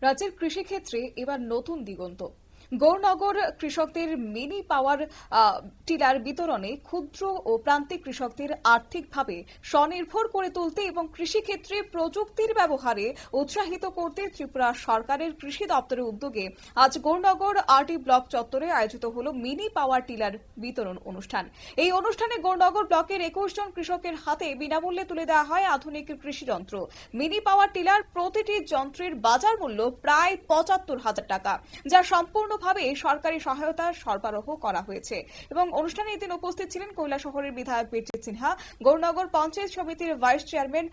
রাজ্যের কৃষিক্ষেত্রে এবার নতুন দিগন্ত। গৌরনগর কৃষকদের মিনি পাওয়ার টিলার বিতরণে ক্ষুদ্র ও প্রান্তিক কৃষকদের আর্থিকভাবে স্বনির্ভর করে তুলতে এবং কৃষিক্ষেত্রে প্রযুক্তির ব্যবহারে উৎসাহিত করতে ত্রিপুরা সরকারের কৃষি দপ্তরের উদ্যোগে আজ গৌরনগর আরটি ব্লক চত্বরে আয়োজিত হল মিনি পাওয়ার টিলার বিতরণ অনুষ্ঠান। এই অনুষ্ঠানে গৌরনগর ব্লকের 21 জন কৃষকের হাতে বিনামূল্যে তুলে দেওয়া হয় আধুনিক কৃষি যন্ত্র। মিনি পাওয়ার টিলার প্রতিটি যন্ত্রের বাজার মূল্য প্রায় ৭৫,০০০ টাকা, যা সম্পূর্ণভাবে সরকারি সহায়তা সরবরাহ করা হয়েছে। এবং অনুষ্ঠানে এদিন উপস্থিত ছিলেন কৈলাসহরের বিধায়ক বীরজিৎ সিনহা, গৌরনগর পঞ্চায়েত সমিতির ভাইস চেয়ারম্যান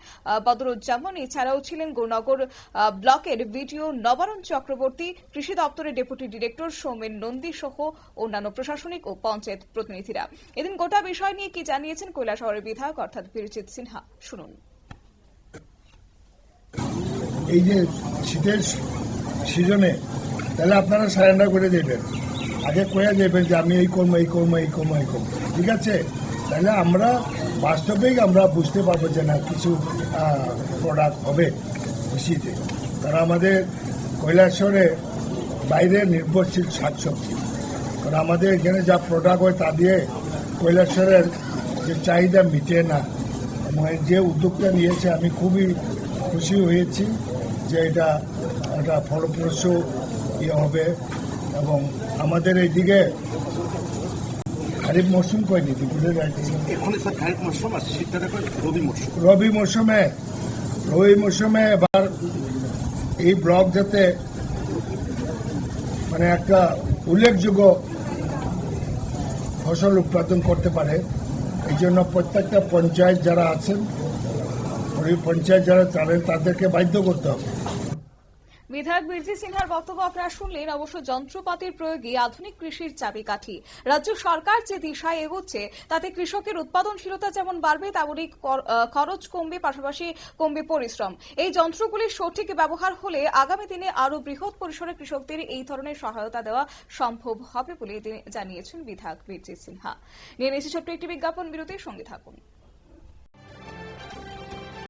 বদরুজ্জামান, এছাড়াও ছিলেন গৌরনগর ব্লকের ভিডিও নবারুণ চক্রবর্তী, কৃষি দপ্তরের ডেপুটি ডিরেক্টর সৌমেন নন্দী সহ অন্যান্য প্রশাসনিক ও পঞ্চায়েত প্রতিনিধিরা। এদিন গোটা বিষয় নিয়ে কি জানিয়েছেন কৈলাসহরের বিধায়ক অর্থাৎ বীরজিৎ সিনহা, শুনুন। এই যে শীতের সিজনে তাহলে আপনারা সারেন্ডার করে দেবেন, আগে কয়ে দেবেন যে আমি এই করবো এই করবো এই করবো এই করবো, ঠিক আছে? তাহলে আমরা বাস্তবেই আমরা বুঝতে পারবো যে না কিছু প্রোডাক্ট হবে কৃষিতে। কারণ আমাদের কৈলাসহরে বাইরে নির্ভরশীল শাকসবজি, কারণ আমাদের এখানে যা প্রোডাক্ট হয় তা দিয়ে কৈলাসহরের যে চাহিদা মিটে না। এবং যে উদ্যোগটা নিয়েছে আমি খুবই খুশি হয়েছি যে এটা একটা ফলপ্রসূ হবে। এবং আমাদের এইদিকে খারিফ মৌসুম কয়নি রবি মৌসুমে এবার এই ব্লক যাতে মানে একটা উল্লেখযোগ্য ফসল উৎপাদন করতে পারে, এই জন্য প্রত্যেকটা পঞ্চায়েত যারা আছেন, ওই পঞ্চায়েত যারা চালান তাদেরকে বাধ্য করতে হবে। বিধায়ক বীরজিৎ সিনহার বক্তব্য আপনারা শুনলেন। অবশ্য যন্ত্রপাতির প্রয়োগে আধুনিক কৃষির চাবিকাঠি। রাজ্য সরকার যে দিশায় এগোচ্ছে তাতে কৃষকের উৎপাদনশীলতা যেমন বাড়বে, তেমনই খরচ কমবে, পাশাপাশি কমবে পরিশ্রম। এই যন্ত্রগুলির সঠিক ব্যবহার হলে আগামী দিনে আরও বৃহৎ পরিসরে কৃষকদের এই ধরনের সহায়তা দেওয়া সম্ভব হবে বলে জানিয়েছেন বিধায়ক বীরজিৎ সিনহা। নিয়ে নিয়েছে ছোট্ট একটি বিজ্ঞাপন বিরতির সঙ্গে থাকুন।